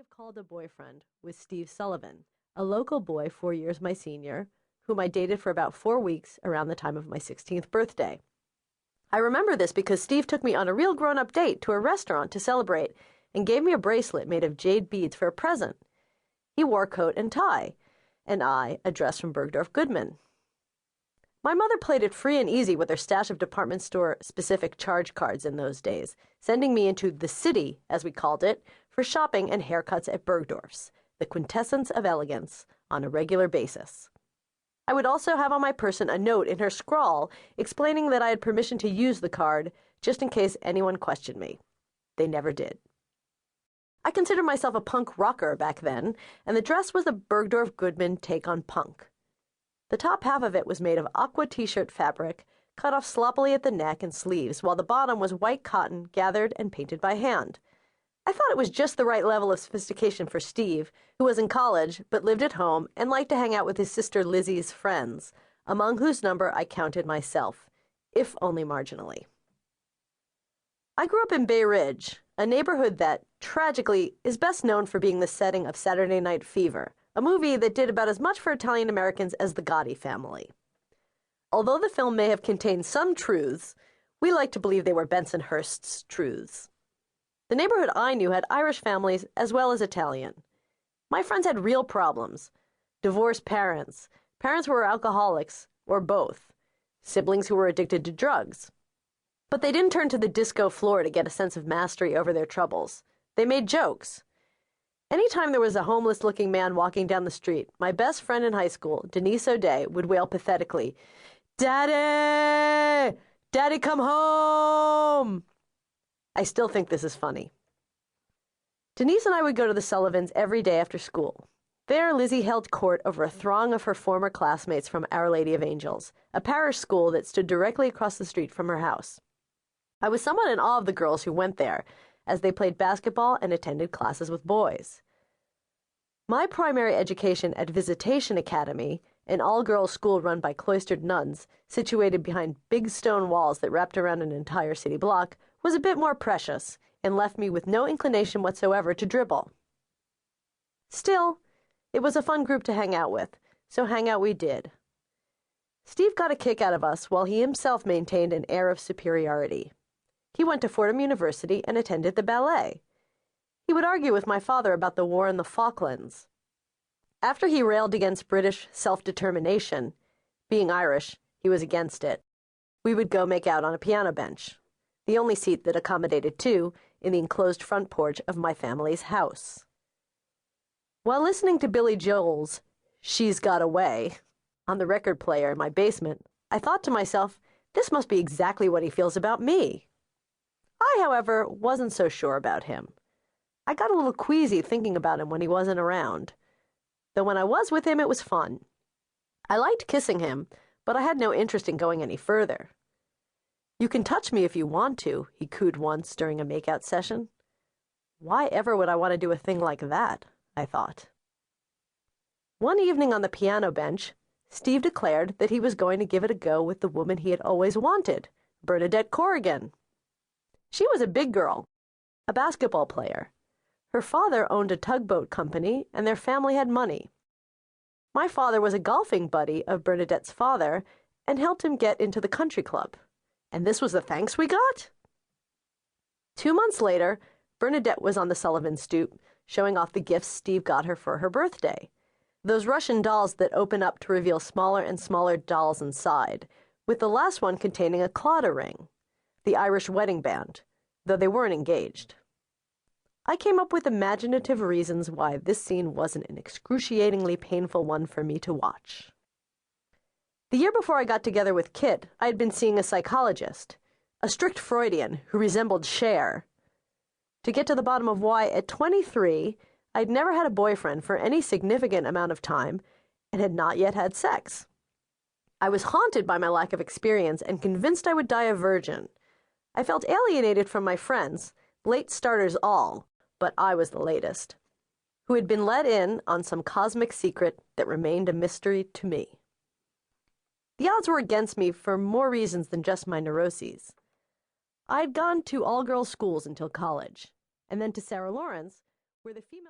have called a boyfriend was Steve Sullivan, a local boy 4 years my senior, whom I dated for about 4 weeks around the time of my 16th birthday. I remember this because Steve took me on a real grown-up date to a restaurant to celebrate and gave me a bracelet made of jade beads for a present. He wore coat and tie, and I a dress from Bergdorf Goodman. My mother played it free and easy with her stash of department store-specific charge cards in those days, sending me into the city, as we called it, for shopping and haircuts at Bergdorf's, the quintessence of elegance, on a regular basis. I would also have on my person a note in her scrawl explaining that I had permission to use the card, just in case anyone questioned me. They never did. I considered myself a punk rocker back then, and the dress was the Bergdorf Goodman take on punk. The top half of it was made of aqua t-shirt fabric, cut off sloppily at the neck and sleeves, while the bottom was white cotton gathered and painted by hand. I thought it was just the right level of sophistication for Steve, who was in college but lived at home and liked to hang out with his sister Lizzie's friends, among whose number I counted myself, if only marginally. I grew up in Bay Ridge, a neighborhood that, tragically, is best known for being the setting of Saturday Night Fever, a movie that did about as much for Italian Americans as The Gotti Family. Although the film may have contained some truths, we like to believe they were Bensonhurst's truths. The neighborhood I knew had Irish families as well as Italian. My friends had real problems: divorced parents, parents who were alcoholics, or both, siblings who were addicted to drugs. But they didn't turn to the disco floor to get a sense of mastery over their troubles. They made jokes. Anytime there was a homeless-looking man walking down the street, my best friend in high school, Denise O'Day, would wail pathetically, "Daddy! Daddy, come home!" I still think this is funny. Denise and I would go to the Sullivans every day after school. There, Lizzie held court over a throng of her former classmates from Our Lady of Angels, a parish school that stood directly across the street from her house. I was somewhat in awe of the girls who went there, as they played basketball and attended classes with boys. My primary education at Visitation Academy, an all-girls school run by cloistered nuns, situated behind big stone walls that wrapped around an entire city block, was a bit more precious and left me with no inclination whatsoever to dribble. Still, it was a fun group to hang out with, so hang out we did. Steve got a kick out of us while he himself maintained an air of superiority. He went to Fordham University and attended the ballet. He would argue with my father about the war in the Falklands. After he railed against British self-determination, being Irish, he was against it, we would go make out on a piano bench, the only seat that accommodated two in the enclosed front porch of my family's house. While listening to Billy Joel's "She's Got Away" on the record player in my basement, I thought to myself, this must be exactly what he feels about me. I, however, wasn't so sure about him. I got a little queasy thinking about him when he wasn't around. Though when I was with him, it was fun. I liked kissing him, but I had no interest in going any further. "You can touch me if you want to," he cooed once during a makeout session. Why ever would I want to do a thing like that, I thought. One evening on the piano bench, Steve declared that he was going to give it a go with the woman he had always wanted, Bernadette Corrigan. She was a big girl, a basketball player. Her father owned a tugboat company, and their family had money. My father was a golfing buddy of Bernadette's father and helped him get into the country club. And this was the thanks we got? 2 months later, Bernadette was on the Sullivan stoop, showing off the gifts Steve got her for her birthday. Those Russian dolls that open up to reveal smaller and smaller dolls inside, with the last one containing a Claddagh ring, the Irish wedding band, though they weren't engaged. I came up with imaginative reasons why this scene wasn't an excruciatingly painful one for me to watch. The year before I got together with Kit, I had been seeing a psychologist, a strict Freudian who resembled Cher. To get to the bottom of why, at 23, I'd never had a boyfriend for any significant amount of time and had not yet had sex. I was haunted by my lack of experience and convinced I would die a virgin. I felt alienated from my friends, late starters all, but I was the latest, who had been let in on some cosmic secret that remained a mystery to me. The odds were against me for more reasons than just my neuroses. I'd gone to all-girls schools until college, and then to Sarah Lawrence, where the female